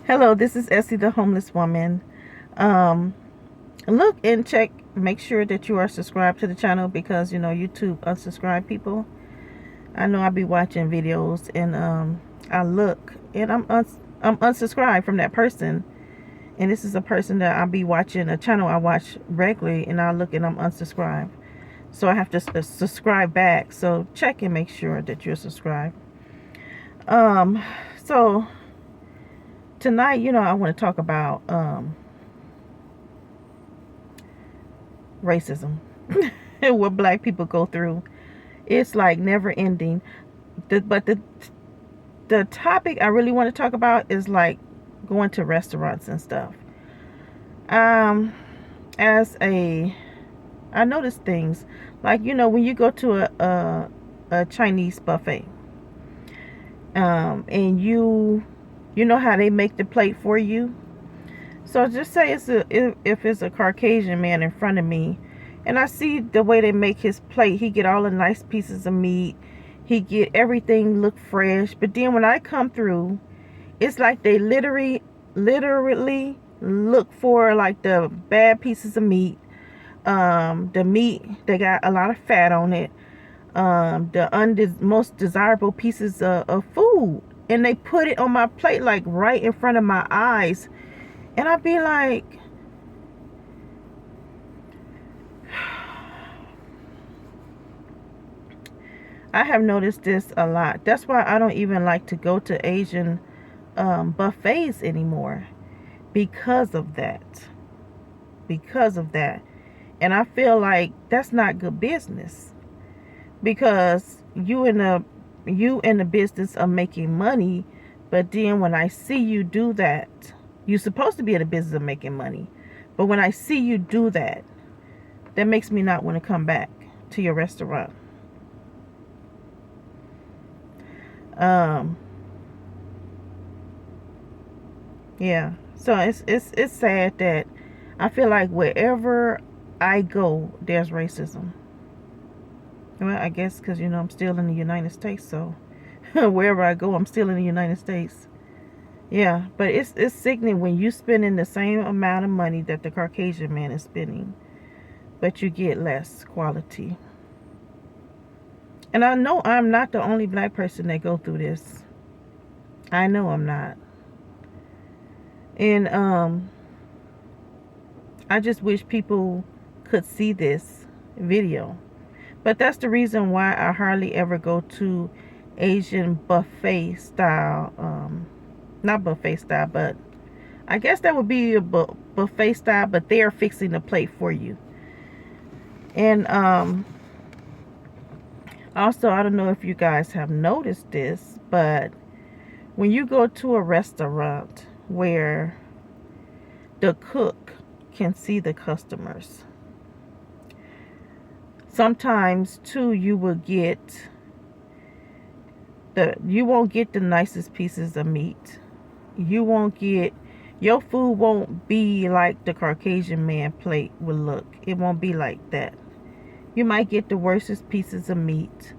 Hello, this is Essie, the homeless woman. Um, Look and check, make sure that you are subscribed to the channel because YouTube unsubscribe people. I know I be watching videos and I look and I'm unsubscribed from that person. And this is a person that I be watching a channel I watch regularly, and I look and I'm unsubscribed. So I have to subscribe back. So check and make sure that you're subscribed. Um, so tonight, I want to talk about racism. What black people go through. It's like never ending. But the topic I really want to talk about is like going to restaurants and stuff. Um, as a I notice things like when you go to a Chinese buffet, and you know how they make the plate for you. So just say if it's a Caucasian man in front of me, and I see the way they make his plate, he get all the nice pieces of meat, he get everything look fresh. But then when I come through, it's like they literally look for like the bad pieces of meat. The meat, they got a lot of fat on it. The most desirable pieces of food, and they put it on my plate like right in front of my eyes, and I'd be like, I have noticed this a lot. That's why I don't even like to go to Asian buffets anymore, because of that. Because of that. And I feel like that's not good business, because you in the business of making money, but then when I see you do that, you're supposed to be in the business of making money. But when I see you do that, that makes me not want to come back to your restaurant. Um, yeah. So it's sad that I feel like wherever I go, there's racism. Well, I guess because I'm still in the United States, so wherever I go, I'm still in the United States. Yeah, but it's sickening when you spending the same amount of money that the Caucasian man is spending, but you get less quality. And I know I'm not the only black person that go through this. I know I'm not. And I just wish people could see this video. But that's the reason why I hardly ever go to Asian buffet style. Not buffet style, but I guess that would be a buffet style, but they're fixing the plate for you. And also, I don't know if you guys have noticed this, but when you go to a restaurant where the cook can see the customers, sometimes too you won't get the nicest pieces of meat. Your food won't be like the Caucasian man plate will look. It won't be like that. You might get the worstest pieces of meat.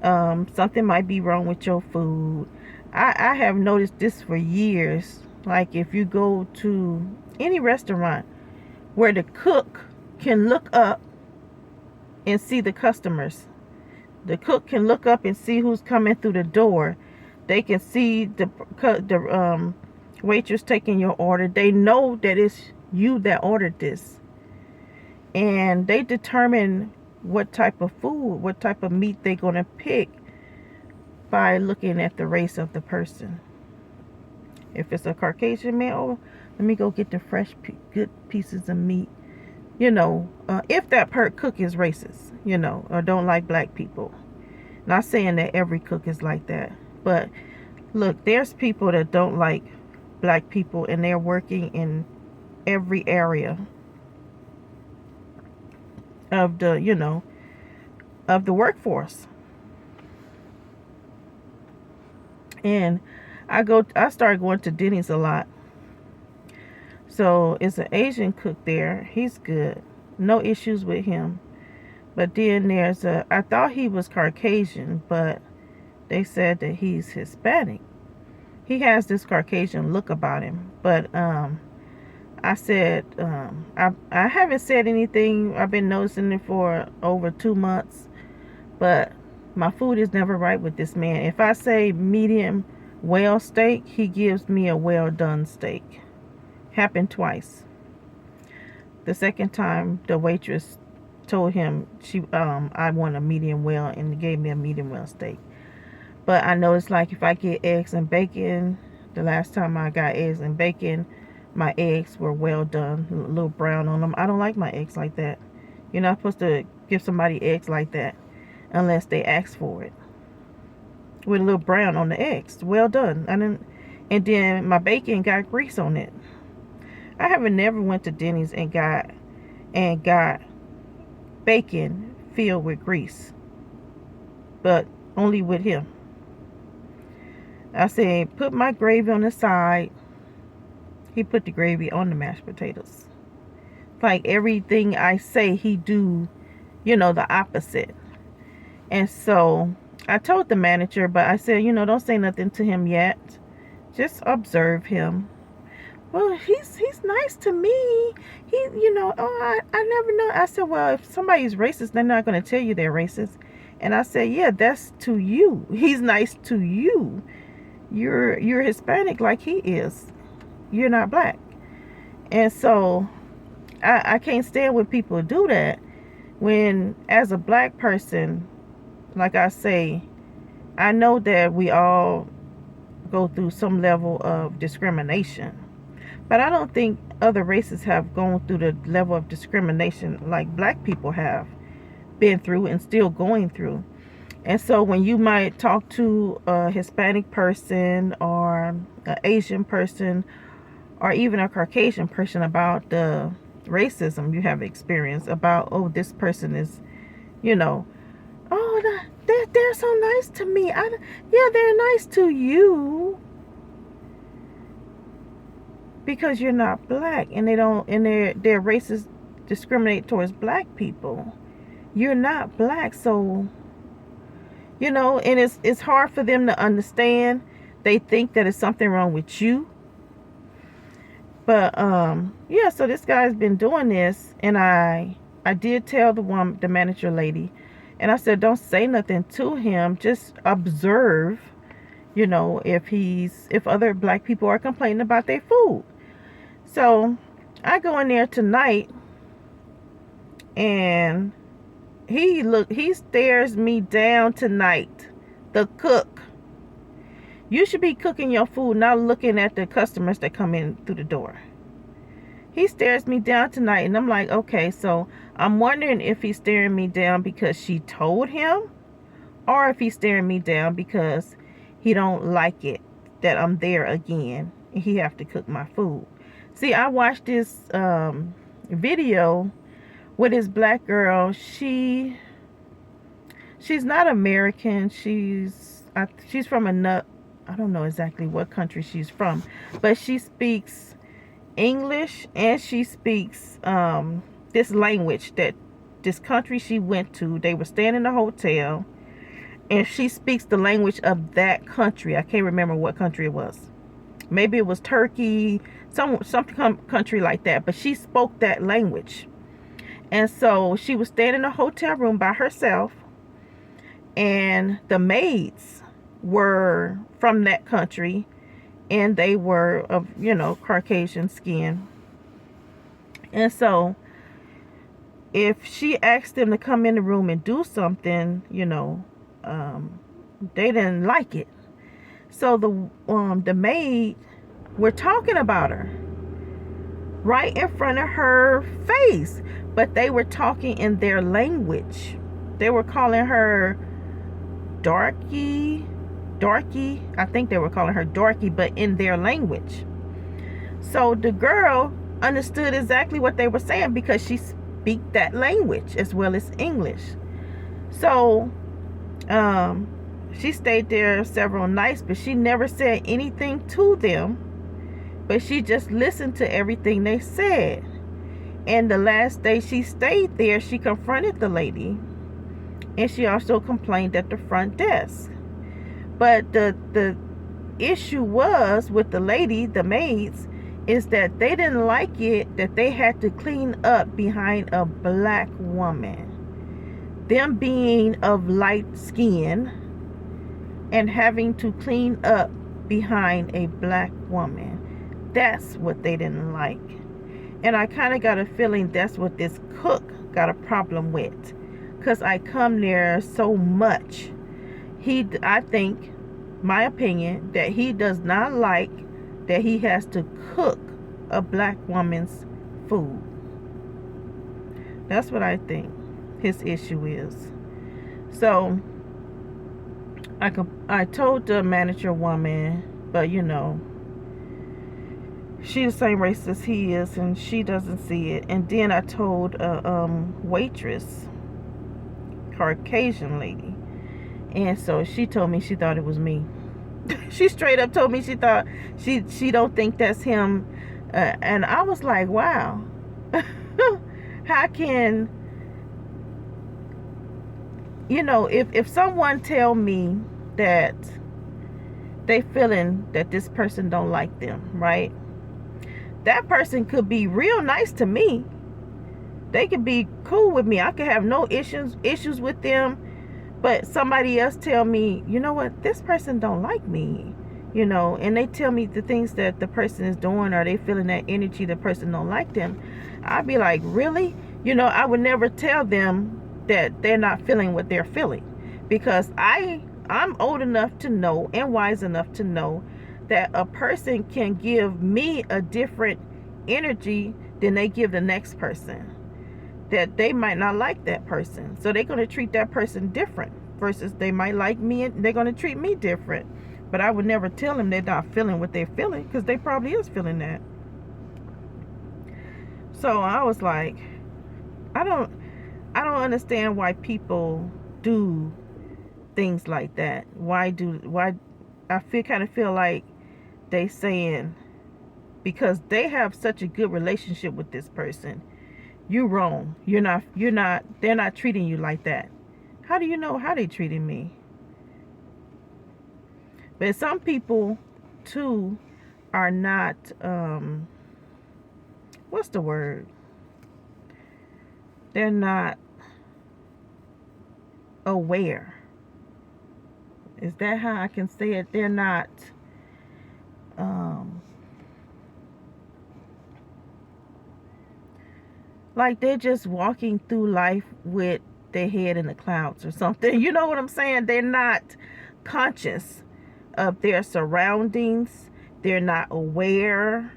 Something might be wrong with your food. I have noticed this for years. Like if you go to any restaurant where the cook can look up and see the customers. The cook can look up and see who's coming through the door. They can see the waitress taking your order. They know that it's you that ordered this. And they determine what type of food, what type of meat they're going to pick by looking at the race of the person. If it's a Caucasian man, oh, let me go get the fresh, good pieces of meat. If that cook is racist, or don't like black people. Not saying that every cook is like that. But look, there's people that don't like black people, and they're working in every area of the workforce. And I started going to Denny's a lot. So it's an Asian cook there. He's good. No issues with him. But then I thought he was Caucasian, but they said that he's Hispanic. He has this Caucasian look about him. But I said, I haven't said anything. I've been noticing it for over 2 months. But my food is never right with this man. If I say medium well steak, he gives me a well done steak. Happened twice. The second time, the waitress told him I want a medium well and gave me a medium well steak. But I noticed, like, if I get eggs and bacon, the last time I got eggs and bacon, my eggs were well done, a little brown on them. I don't like my eggs like that. You're not supposed to give somebody eggs like that unless they ask for it. With a little brown on the eggs, well done. And then my bacon got grease on it. I haven't never went to Denny's and got bacon filled with grease, but only with him. I said, put my gravy on the side. He put the gravy on the mashed potatoes. Like everything I say, he do, the opposite. And so I told the manager, but I said, don't say nothing to him yet. Just observe him. Well, he's nice to me. I never know. I said, well, if somebody's racist, they're not going to tell you they're racist. And I said, yeah, that's to you. He's nice to you. You're Hispanic like he is. You're not black. And so I can't stand when people do that. When, as a black person, like I say, I know that we all go through some level of discrimination. But I don't think other races have gone through the level of discrimination like black people have been through and still going through. And so when you might talk to a Hispanic person or an Asian person or even a Caucasian person about the racism you have experienced, about, oh, this person is, oh, they're so nice to me. Yeah, they're nice to you. Because you're not black, and their races discriminate towards black people. You're not black, so and it's hard for them to understand. They think that it's something wrong with you. But yeah, so this guy's been doing this, and I did tell the manager lady, and I said, don't say nothing to him, just observe, if other black people are complaining about their food. So I go in there tonight, and he stares me down tonight. The cook. You should be cooking your food, not looking at the customers that come in through the door. He stares me down tonight, and I'm like, okay, so I'm wondering if he's staring me down because she told him, or if he's staring me down because he don't like it that I'm there again and he have to cook my food. See, I watched this video with this black girl. She's not American. She's from I don't know exactly what country she's from, but she speaks English, and she speaks this language that this country she went to. They were staying in a hotel, and she speaks the language of that country. I can't remember what country it was. Maybe it was Turkey, some country like that. But she spoke that language. And so she was staying in a hotel room by herself. And the maids were from that country. And they were of, Caucasian skin. And so if she asked them to come in the room and do something, they didn't like it. So the maid were talking about her right in front of her face, but they were talking in their language. They were calling her darky. I think they were calling her darky, but in their language. So the girl understood exactly what they were saying because she speaks that language as well as English. So she stayed there several nights, but she never said anything to them. But she just listened to everything they said. And the last day she stayed there, she confronted the lady. And she also complained at the front desk. But the issue was with the lady, the maids, is that they didn't like it that they had to clean up behind a black woman. Them being of light skin and having to clean up behind a black woman. That's what they didn't like. And I kind of got a feeling that's what this cook got a problem with. Because I come there so much. I think, my opinion, that he does not like that he has to cook a black woman's food. That's what I think his issue is. So I told the manager woman, but you know, she's the same race as he is, and she doesn't see it. And then I told a waitress, Caucasian lady, and so she told me she thought it was me. She straight up told me she thought she don't think that's him, and I was like, wow. How can, you know, if someone tell me that they feeling that this person don't like them, right? That person could be real nice to me. They could be cool with me. I could have no issues with them. But somebody else tell me, you know what, this person don't like me, you know, and they tell me the things that the person is doing, or they feeling that energy, the person don't like them. I'd be like, really? You know, I would never tell them that they're not feeling what they're feeling, because I'm old enough to know and wise enough to know that a person can give me a different energy than they give the next person. That they might not like that person, so they're going to treat that person different, versus they might like me and they're going to treat me different. But I would never tell them they're not feeling what they're feeling, because they probably is feeling that. So I was like, I don't understand why people do things like that. Why I kind of feel like they saying, because they have such a good relationship with this person, you're wrong. They're not treating you like that. How do you know how they treating me? But some people too are not, what's the word? They're not aware. Is that how I can say it? They're not, like they're just walking through life with their head in the clouds or something. You know what I'm saying? They're not conscious of their surroundings. They're not aware.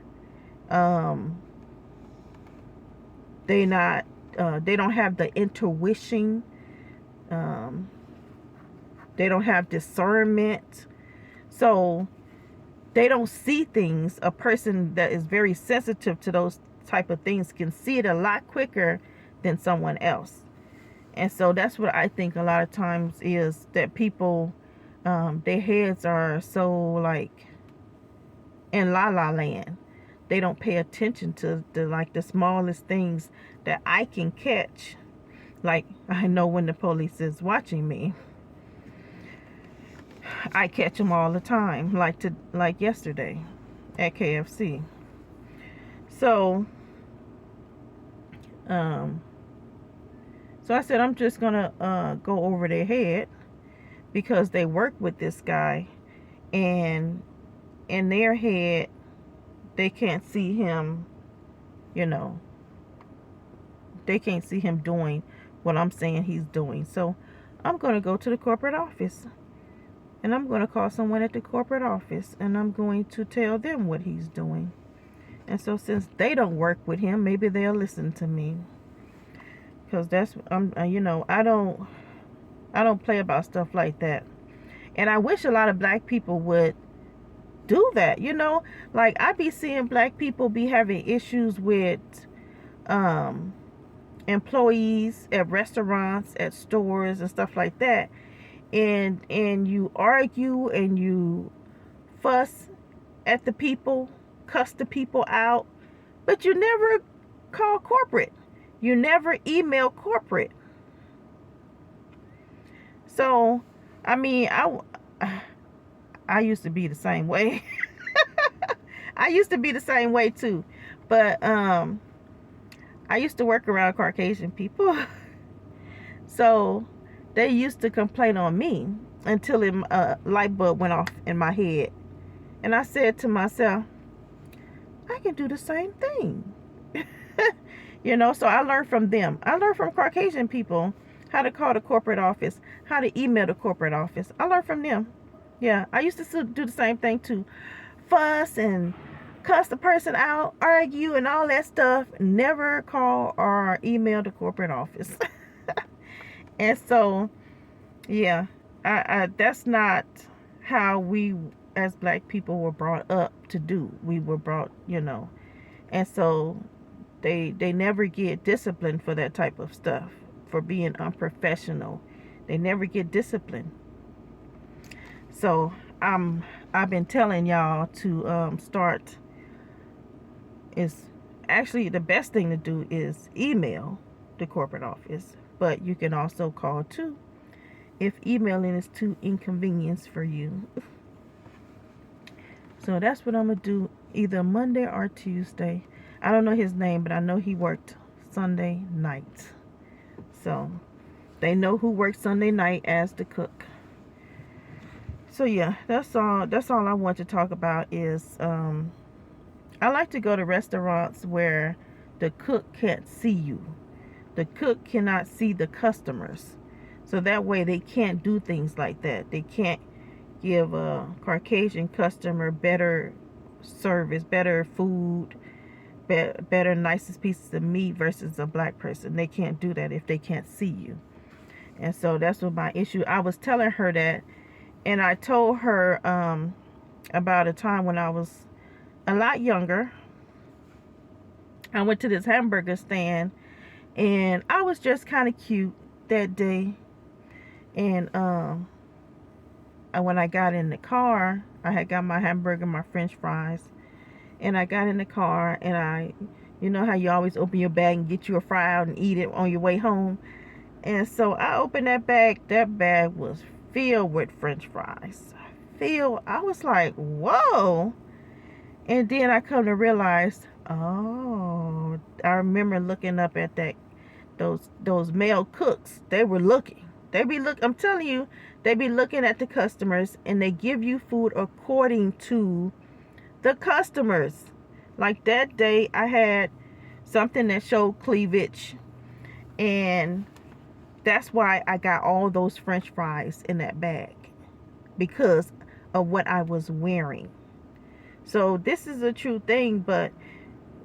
They don't have the intuition. They don't have discernment. So they don't see things. A person that is very sensitive to those type of things can see it a lot quicker than someone else. And so that's what I think a lot of times is, that people, their heads are so like in la la land. They don't pay attention to the smallest things that I can catch. Like, I know when the police is watching me, I catch them all the time, like yesterday at KFC. So I said, I'm just gonna go over their head, because they work with this guy, and in their head they can't see him, you know, they can't see him doing what I'm saying he's doing. So I'm gonna go to the corporate office, and I'm gonna call someone at the corporate office, and I'm going to tell them what he's doing. And so since they don't work with him, maybe they'll listen to me. Because that's, you know, I don't play about stuff like that. And I wish a lot of black people would do that, you know. Like, I be seeing black people be having issues with employees at restaurants, at stores, and stuff like that. And you argue and you fuss at the people, cuss the people out, but you never call corporate. You never email corporate. So, I mean, I used to be the same way. I used to be the same way too. But I used to work around Caucasian people. So they used to complain on me until a light bulb went off in my head. And I said to myself, I can do the same thing. You know, so I learned from them. I learned from Caucasian people how to call the corporate office, how to email the corporate office. I learned from them. Yeah, I used to do the same thing too. Fuss and cuss the person out, argue and all that stuff. Never call or email the corporate office. And so, yeah, that's not how we as black people were brought up to do. We were brought, you know, and so they never get disciplined for that type of stuff, for being unprofessional. They never get disciplined. So I've been telling y'all to start. Is actually the best thing to do is email the corporate office, but you can also call too if emailing is too inconvenient for you. So that's what I'm gonna do, either Monday or Tuesday. I don't know his name, but I know he worked Sunday night. So they know who worked Sunday night as the cook. So yeah, that's all I want to talk about is I like to go to restaurants where the cook can't see you. The cook cannot see the customers. So that way they can't do things like that. They can't give a Caucasian customer better service, better food, better, nicest pieces of meat versus a black person. They can't do that if they can't see you. And so that's what my issue. I was telling her that, and I told her about a time when I was a lot younger. I went to this hamburger stand, and I was just kind of cute that day. And when I got in the car, I had got my hamburger, my french fries, and I got in the car, and you know how you always open your bag and get you a fry out and eat it on your way home. And so I opened that bag. That bag was filled with french fries. I was like, whoa. And then I come to realize, oh, I remember looking up at those male cooks. They were looking. I'm telling you, they be looking at the customers, and they give you food according to the customers. Like that day, I had something that showed cleavage, and that's why I got all those french fries in that bag, because of what I was wearing. So this is a true thing, but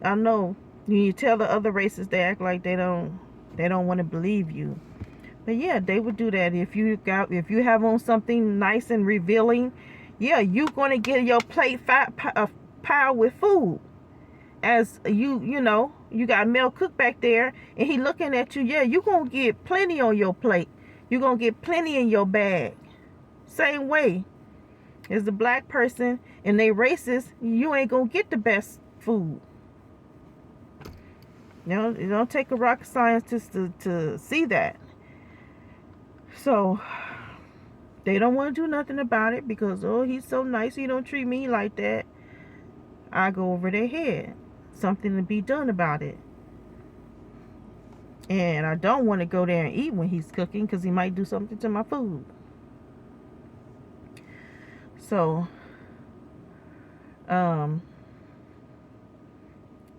I know you tell the other races, they act like they don't want to believe you. But yeah, they would do that if you have on something nice and revealing. Yeah, you're gonna get your plate piled with food. As you know, you got male cook back there, and he looking at you. Yeah, you're gonna get plenty on your plate. You're gonna get plenty in your bag. Same way as the black person, and they racist, you ain't gonna get the best food. You know, it don't take a rocket scientist to see that. So they don't want to do nothing about it because, oh, he's so nice, he don't treat me like that. I go over their head. Something to be done about it. And I don't want to go there and eat when he's cooking, because he might do something to my food. So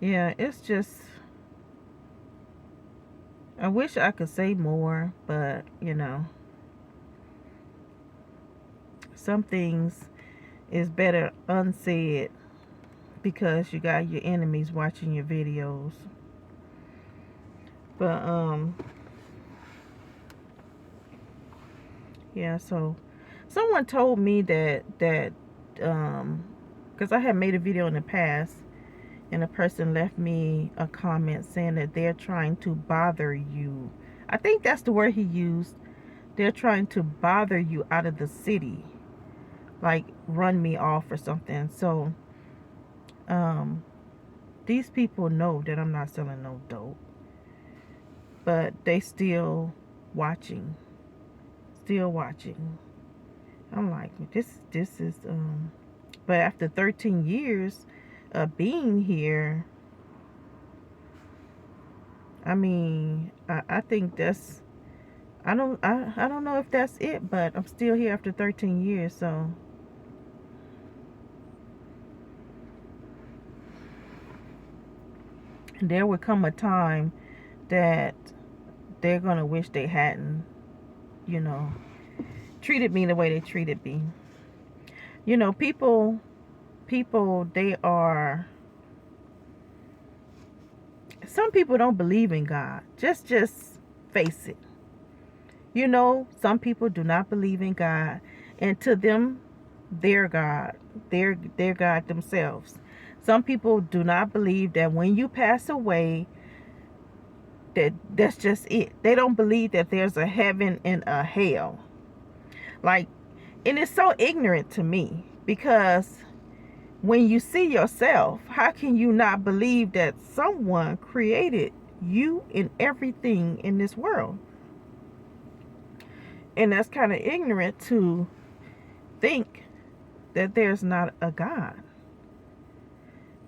yeah, it's just, I wish I could say more, but you know, some things is better unsaid, because you got your enemies watching your videos. But yeah, so someone told me that because I had made a video in the past, and a person left me a comment saying that they're trying to bother you. I think that's the word he used. They're trying to bother you out of the city, like run me off or something. So these people know that I'm not selling no dope, but they still watching. I'm like, this is but after 13 years of being here, I mean, I think that's, I don't know if that's it, but I'm still here after 13 years, so there would come a time that they're going to wish they hadn't, you know, treated me the way they treated me. You know, people, they are, some people don't believe in God. Just face it. You know, some people do not believe in God, and to them, their God, their God themselves. Some people do not believe that when you pass away, that's just it. They don't believe that there's a heaven and a hell. Like, and it's so ignorant to me, because when you see yourself, how can you not believe that someone created you and everything in this world? And that's kind of ignorant to think that there's not a God.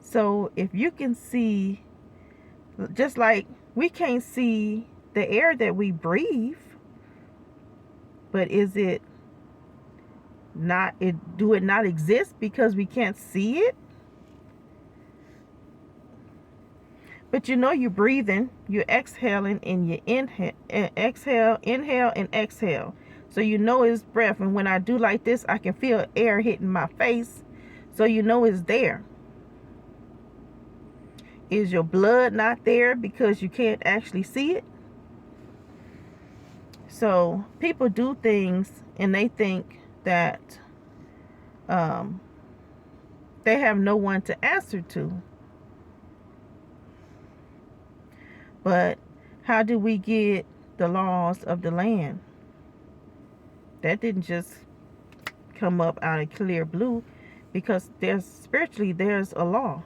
So if you can see, just like we can't see the air that we breathe, but is it not, do it not exist because we can't see it? But you know you're breathing, you're exhaling, and you inhale, inhale and exhale. So you know it's breath. And when I do like this, I can feel air hitting my face. So you know it's there. Is your blood not there because you can't actually see it? So people do things and they think that they have no one to answer to. But how do we get the laws of the land? That didn't just come up out of clear blue, because there's spiritually, there's a law.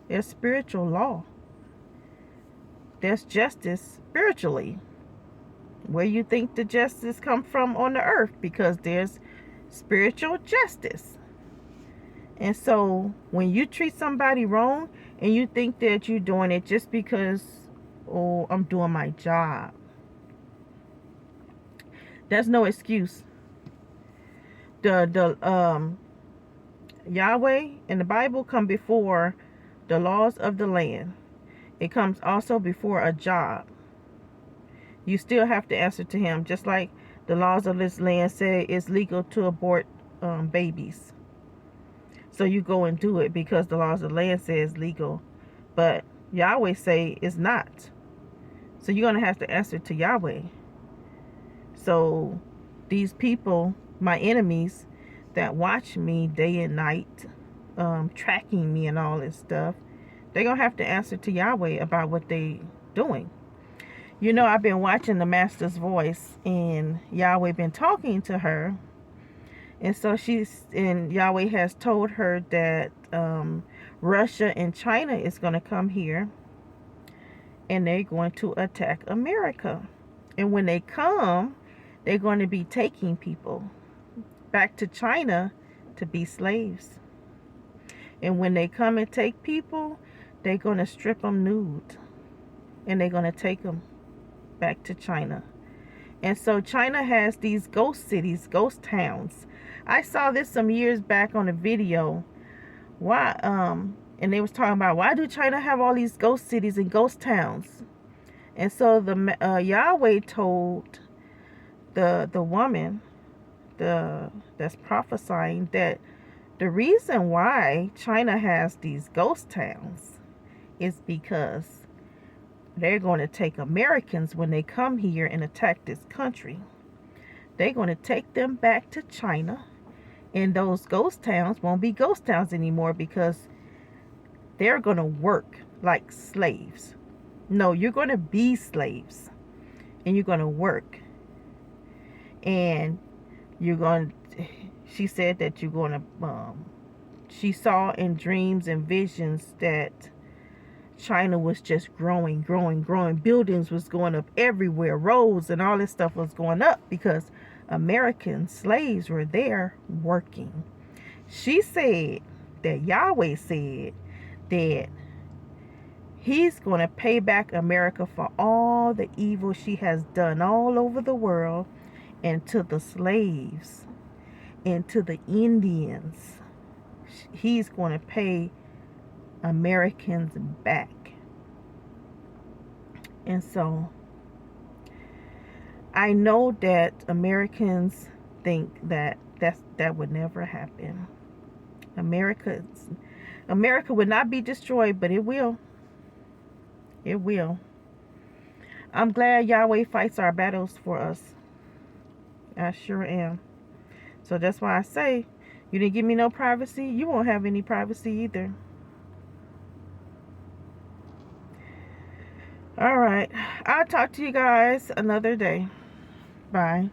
There's spiritual law. There's justice spiritually. Where you think the justice come from on the earth, because there's spiritual justice. And so when you treat somebody wrong and you think that you're doing it just because, oh, I'm doing my job, that's no excuse. The Yahweh in the Bible come before the laws of the land. It comes also before a job. You still have to answer to him, just like the laws of this land say it's legal to abort babies. So you go and do it because the laws of the land say it's legal, but Yahweh say it's not. So you're going to have to answer to Yahweh. So these people, my enemies that watch me day and night, tracking me and all this stuff, they're going to have to answer to Yahweh about what they doing. You know, I've been watching the Master's Voice, and Yahweh been talking to her. And so Yahweh has told her that Russia and China is going to come here, and they're going to attack America. And when they come, they're going to be taking people back to China to be slaves. And when they come and take people, they're going to strip them nude, and they're going to take them back to China. And so China has these ghost cities, ghost towns. I saw this some years back on a video. Why and they was talking about, why do China have all these ghost cities and ghost towns? And so the Yahweh told the woman that's prophesying that the reason why China has these ghost towns is because they're going to take Americans when they come here and attack this country. They're going to take them back to China, and those ghost towns won't be ghost towns anymore, because they're going to work like slaves. No, you're going to be slaves, and you're going to work. And she said that you're going to, she saw in dreams and visions that China was just growing. Buildings was going up everywhere. Roads and all this stuff was going up because American slaves were there working. She said that Yahweh said that he's going to pay back America for all the evil she has done all over the world, and to the slaves and to the Indians. He's going to pay Americans back. And so I know that Americans think that that would never happen. America would not be destroyed, but it will. It will. I'm glad Yahweh fights our battles for us. I sure am. So that's why I say, you didn't give me no privacy, you won't have any privacy either. All right. I'll talk to you guys another day. Bye.